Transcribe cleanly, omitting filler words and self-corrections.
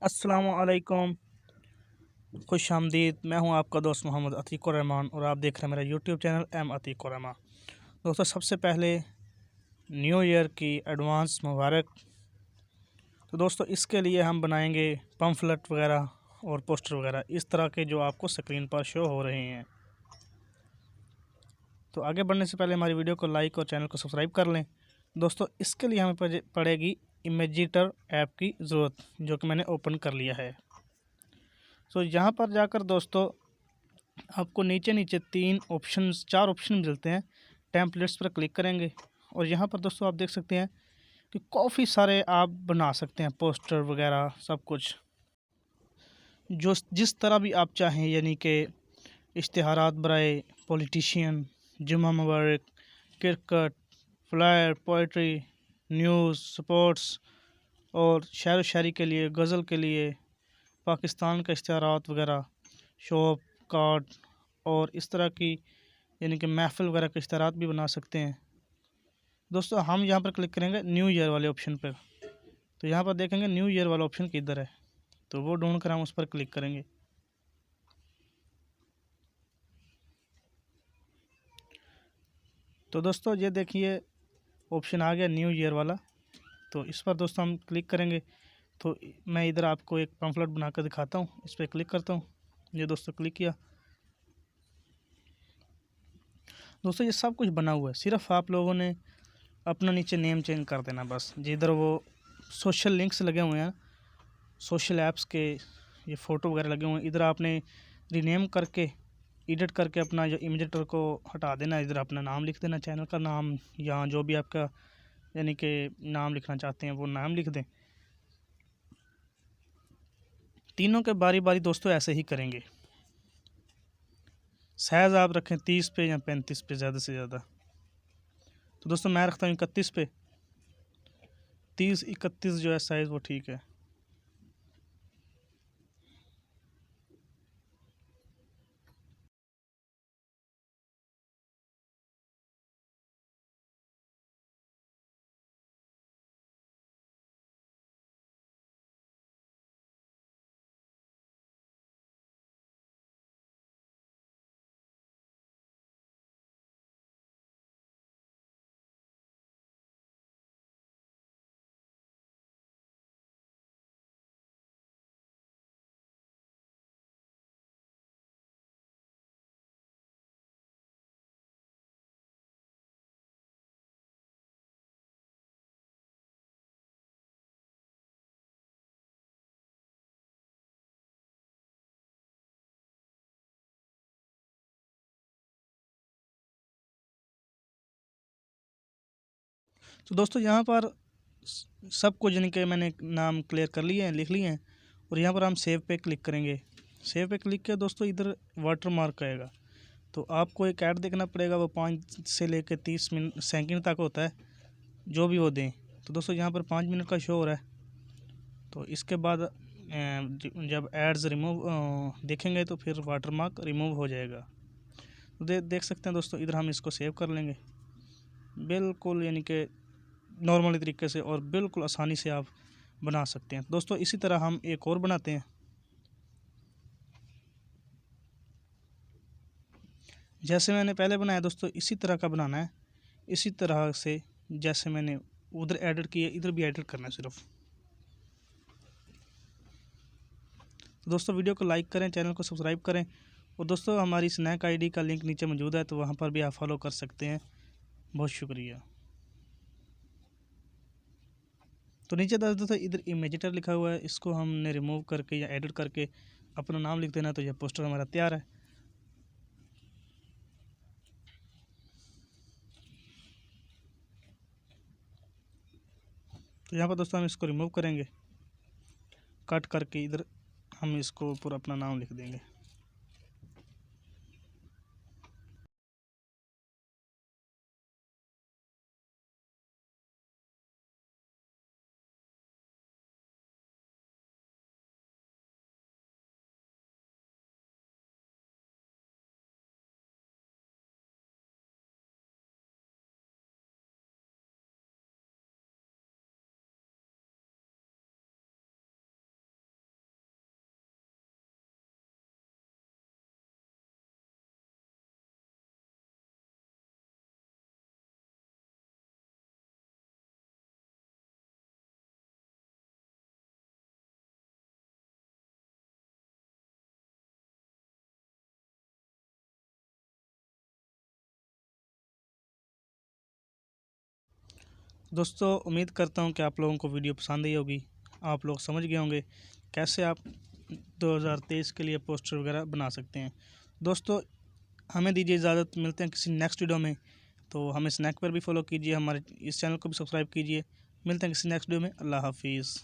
अस्सलामुअलैकुम, खुश आमदीद। मैं हूं आपका दोस्त मोहम्मद अतीकुर रहमान और आप देख रहे हैं मेरा YouTube channel M Atiqur Rahman. दोस्तों, सबसे पहले न्यू ईयर की एडवांस मुबारक। तो दोस्तों, इसके लिए हम बनाएंगे पम्फलेट वगैरह और पोस्टर वगैरह इस तरह के जो आपको स्क्रीन पर शो हो रहे हैं। तो आगे बढ़ने से पहले हमारी वीडियो को लाइक और चैनल को सब्सक्राइब कर लें। दोस्तों, इसके लिए हमें पड़ेगी इमेजिटर ऐप की ज़रूरत, जो कि मैंने ओपन कर लिया है। तो यहाँ पर जाकर दोस्तों आपको नीचे नीचे चार ऑप्शन मिलते हैं। टेम्पलेट्स पर क्लिक करेंगे और यहाँ पर दोस्तों आप देख सकते हैं कि काफ़ी सारे आप बना सकते हैं, पोस्टर वगैरह सब कुछ जो जिस तरह भी आप चाहें, यानी कि इश्तिहारात बराए पॉलिटिशियन, जुम्मा मुबारक, cricket, flyer, poetry, news, sports और शायर व शायरी के लिए, गज़ल के लिए, पाकिस्तान का इश्तिहारात वगैरह, शॉप कार्ड और इस तरह की, यानी कि महफ़िल वगैरह के इश्तिहारात भी बना सकते हैं। दोस्तों, हम यहाँ पर क्लिक करेंगे न्यू ईयर वाले ऑप्शन पर। तो यहाँ पर देखेंगे न्यू ईयर वाला ऑप्शन किधर है, तो वो ढूंढ कर हम उस पर क्लिक करेंगे। तो दोस्तों ये देखिए ऑप्शन आ गया न्यू ईयर वाला। तो इस पर दोस्तों हम क्लिक करेंगे। तो मैं इधर आपको एक पम्फलेट बनाकर दिखाता हूँ। इस पर क्लिक करता हूँ। ये दोस्तों क्लिक किया। दोस्तों ये सब कुछ बना हुआ है, सिर्फ आप लोगों ने अपना नीचे नेम चेंज कर देना बस। जिधर वो सोशल लिंक्स लगे हुए हैं, सोशल ऐप्स के ये फ़ोटो वगैरह लगे हुए हैं, इधर आपने रीनेम करके एडिट करके अपना जो इमेजिटर को हटा देना। इधर अपना नाम लिख देना, चैनल का नाम, या जो भी आपका यानी कि नाम लिखना चाहते हैं वो नाम लिख दें। तीनों के बारी बारी दोस्तों ऐसे ही करेंगे। साइज़ आप रखें 30 पे या 35 पे ज़्यादा से ज़्यादा। तो दोस्तों मैं रखता हूँ 31 पे। 30-31 जो है साइज़ वो ठीक है। तो दोस्तों यहाँ पर सब कुछ यानी कि मैंने नाम क्लियर कर लिए हैं, लिख लिए हैं। और यहाँ पर हम सेव पे क्लिक करेंगे। सेव पे क्लिक किया दोस्तों, इधर वाटर मार्क आएगा। तो आपको एक ऐड देखना पड़ेगा, वो 5 से लेकर 30 मिनट सेकंड तक होता है, जो भी वो दें। तो दोस्तों यहाँ पर 5 मिनट का शो हो रहा है। तो इसके बाद जब एड्स रिमूव देखेंगे तो फिर वाटर मार्क रिमूव हो जाएगा। तो देख सकते हैं दोस्तों, इधर हम इसको सेव कर लेंगे बिल्कुल, यानी कि नॉर्मली तरीके से, और बिल्कुल आसानी से आप बना सकते हैं। दोस्तों इसी तरह हम एक और बनाते हैं। जैसे मैंने पहले बनाया दोस्तों, इसी तरह का बनाना है। इसी तरह से जैसे मैंने उधर एडिट किए, इधर भी एडिट करना है सिर्फ। तो दोस्तों वीडियो को लाइक करें, चैनल को सब्सक्राइब करें। और दोस्तों हमारी स्नैक आईडी का लिंक नीचे मौजूद है, तो वहाँ पर भी आप फॉलो कर सकते हैं। बहुत शुक्रिया। तो नीचे दोस्तों इधर इमेजिटर लिखा हुआ है, इसको हमने रिमूव करके या एडिट करके अपना नाम लिख देना। तो यह पोस्टर हमारा तैयार है। तो यहाँ पर दोस्तों हम इसको रिमूव करेंगे, कट करके इधर हम इसको पूरा अपना नाम लिख देंगे। दोस्तों उम्मीद करता हूँ कि आप लोगों को वीडियो पसंद आई होगी, आप लोग समझ गए होंगे कैसे आप 2023 के लिए पोस्टर वगैरह बना सकते हैं। दोस्तों हमें दीजिए इजाज़त, मिलते हैं किसी नेक्स्ट वीडियो में। तो हमें स्नैक पर भी फॉलो कीजिए, हमारे इस चैनल को भी सब्सक्राइब कीजिए। मिलते हैं किसी नेक्स्ट वीडियो में। अल्लाह हाफिज़।